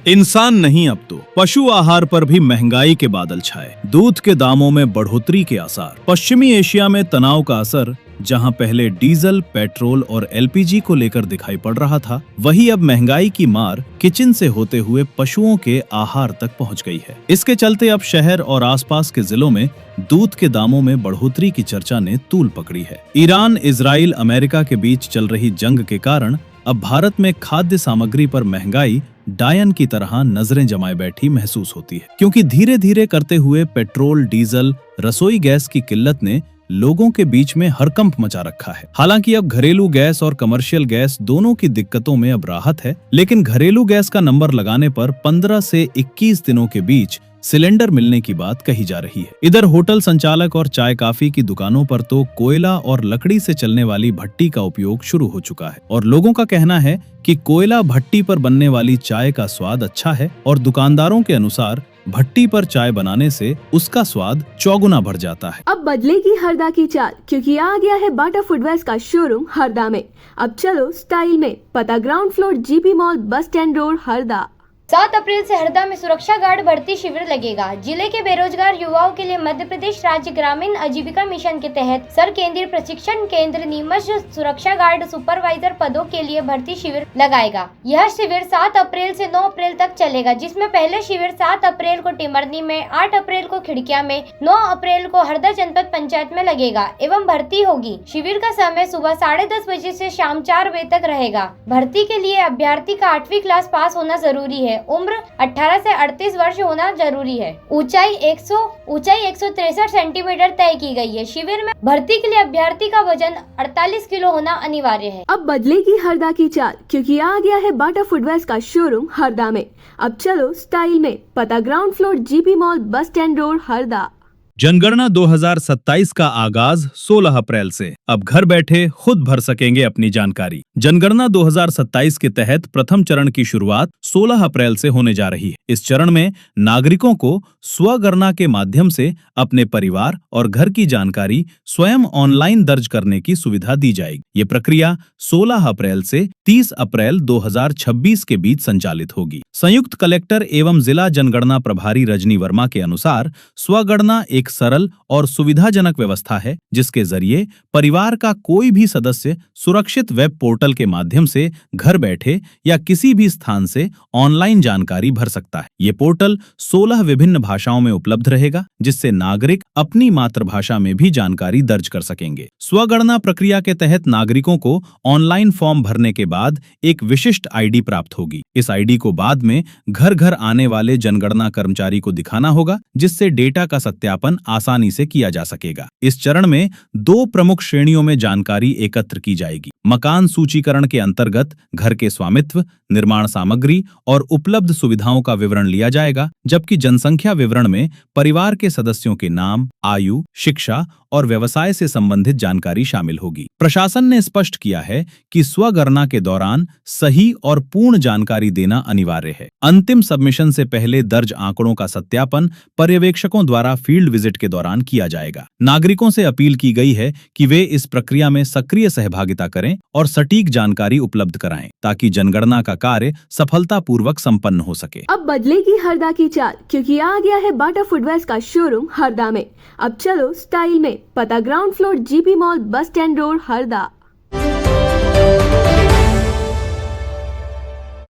इंसान नहीं, अब तो पशु आहार पर भी महंगाई के बादल छाए। दूध के दामों में बढ़ोतरी के आसार। पश्चिमी एशिया में तनाव का असर जहां पहले डीजल, पेट्रोल और एलपीजी को लेकर दिखाई पड़ रहा था, वहीं अब महंगाई की मार किचन से होते हुए पशुओं के आहार तक पहुंच गई है। इसके चलते अब शहर और आसपास के जिलों में दूध के दामों में बढ़ोतरी की चर्चा ने तूल पकड़ी है। ईरान, इजराइल, अमेरिका के बीच चल रही जंग के कारण अब भारत में खाद्य सामग्री पर महंगाई डायन की तरह नजरें जमाए बैठी महसूस होती है, क्योंकि धीरे धीरे करते हुए पेट्रोल, डीजल, रसोई गैस की किल्लत ने लोगों के बीच में हड़कंप मचा रखा है। हालांकि अब घरेलू गैस और कमर्शियल गैस दोनों की दिक्कतों में अब राहत है, लेकिन घरेलू गैस का नंबर लगाने पर 15 से 21 दिनों के बीच सिलेंडर मिलने की बात कही जा रही है। इधर होटल संचालक और चाय काफी की दुकानों पर तो कोयला और लकड़ी से चलने वाली भट्टी का उपयोग शुरू हो चुका है और लोगों का कहना है कि कोयला भट्टी पर बनने वाली चाय का स्वाद अच्छा है और दुकानदारों के अनुसार भट्टी पर चाय बनाने से उसका स्वाद चौगुना बढ़ जाता है। अब बदलेगी हरदा की चाल, क्योंकि आ गया है बाटा फुटवेयर्स का शोरूम हरदा में। अब चलो स्टाइल में। पता ground floor, GP mall, bus stand road, Harda. 7 अप्रैल से हरदा में सुरक्षा गार्ड भर्ती शिविर लगेगा। जिले के बेरोजगार युवाओं के लिए मध्य प्रदेश राज्य ग्रामीण आजीविका मिशन के तहत सर केंद्रीय प्रशिक्षण केंद्र नीमच सुरक्षा गार्ड सुपरवाइजर पदों के लिए भर्ती शिविर लगाएगा। यह शिविर 7 अप्रैल से 9 अप्रैल तक चलेगा, जिसमें पहले शिविर 7 अप्रैल को टिमरनी में, 8 अप्रैल को खिड़किया में, 9 अप्रैल को हरदा जनपद पंचायत में लगेगा एवं भर्ती होगी। शिविर का समय सुबह 10:30 बजे से शाम 4 बजे तक रहेगा। भर्ती के लिए अभ्यर्थी का 8वीं क्लास पास होना जरूरी है। उम्र 18 से 38 वर्ष होना जरूरी है। ऊंचाई 163 सेंटीमीटर तय की गई है। शिविर में भर्ती के लिए अभ्यर्थी का वजन 48 किलो होना अनिवार्य है। अब बदलेगी हरदा की चाल, क्योंकि आ गया है बाटा फुटवेयर्स का शोरूम हरदा में। अब चलो स्टाइल में। पता ground floor, GP mall, bus stand road, Harda. जनगणना 2027 का आगाज 16 अप्रैल से। अब घर बैठे खुद भर सकेंगे अपनी जानकारी। जनगणना 2027 के तहत प्रथम चरण की शुरुआत 16 अप्रैल से होने जा रही है। इस चरण में नागरिकों को स्वगणना के माध्यम से अपने परिवार और घर की जानकारी स्वयं ऑनलाइन दर्ज करने की सुविधा दी जाएगी। ये प्रक्रिया 16 अप्रैल से 30 अप्रैल 2026 के बीच संचालित होगी। संयुक्त कलेक्टर एवं जिला जनगणना प्रभारी रजनी वर्मा के अनुसार स्वगणना एक सरल और सुविधाजनक व्यवस्था है, जिसके जरिए परिवार का कोई भी सदस्य सुरक्षित वेब पोर्टल के माध्यम से घर बैठे या किसी भी स्थान से ऑनलाइन जानकारी भर सकता है। ये पोर्टल 16 विभिन्न भाषाओं में उपलब्ध रहेगा, जिससे नागरिक अपनी मातृभाषा में भी जानकारी दर्ज कर सकेंगे। स्वगणना प्रक्रिया के तहत नागरिकों को ऑनलाइन फॉर्म भरने के बाद एक विशिष्ट आईडी प्राप्त होगी। इस आईडी को बाद में घर घर आने वाले जनगणना कर्मचारी को दिखाना होगा, जिससे डेटा का सत्यापन आसानी से किया जा सकेगा। इस चरण में 2 प्रमुख श्रेणियों में जानकारी एकत्र की जाएगी। मकान सूचीकरण के अंतर्गत घर के स्वामित्व, निर्माण सामग्री और उपलब्ध सुविधाओं का विवरण लिया जाएगा, जबकि जनसंख्या विवरण में परिवार के सदस्यों के नाम, आयु, शिक्षा और व्यवसाय से संबंधित जानकारी शामिल होगी। प्रशासन ने स्पष्ट किया है कि स्वगणना के दौरान सही और पूर्ण जानकारी देना अनिवार्य है। अंतिम सबमिशन से पहले दर्ज आंकड़ों का सत्यापन पर्यवेक्षकों द्वारा फील्ड विजिट के दौरान किया जाएगा। नागरिकों से अपील की गई है कि वे इस प्रक्रिया में सक्रिय सहभागिता करें और सटीक जानकारी उपलब्ध कराएं, ताकि जनगणना का कार्य सफलतापूर्वक संपन्न हो सके। अब बदलेगी हरदा की चाल, क्योंकि आ गया है बाटा फुटवेयर्स का शोरूम हरदा में। अब चलो स्टाइल में। पता ground floor, GP mall, bus stand road, Harda.